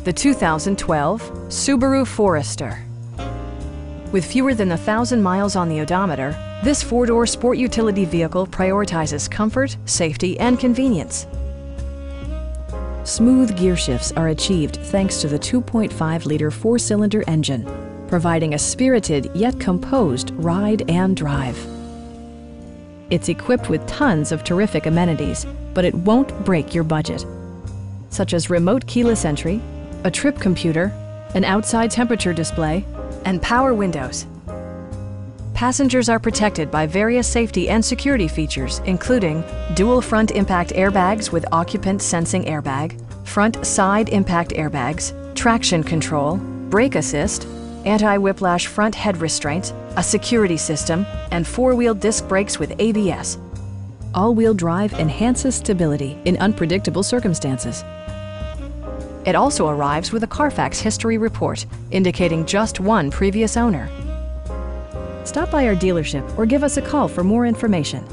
the 2012 Subaru Forester. With fewer than 1,000 miles on the odometer, this four-door sport utility vehicle prioritizes comfort, safety, and convenience. Smooth gear shifts are achieved thanks to the 2.5-liter four-cylinder engine, providing a spirited yet composed ride and drive. It's equipped with tons of terrific amenities, but it won't break your budget, such as remote keyless entry, a trip computer, an outside temperature display, and power windows. Passengers are protected by various safety and security features, including dual front impact airbags with occupant sensing airbag, front side impact airbags, traction control, brake assist, anti-whiplash front head restraints, a security system, and four-wheel disc brakes with ABS. All-wheel drive enhances stability in unpredictable circumstances. It also arrives with a Carfax history report, indicating just one previous owner. Stop by our dealership or give us a call for more information.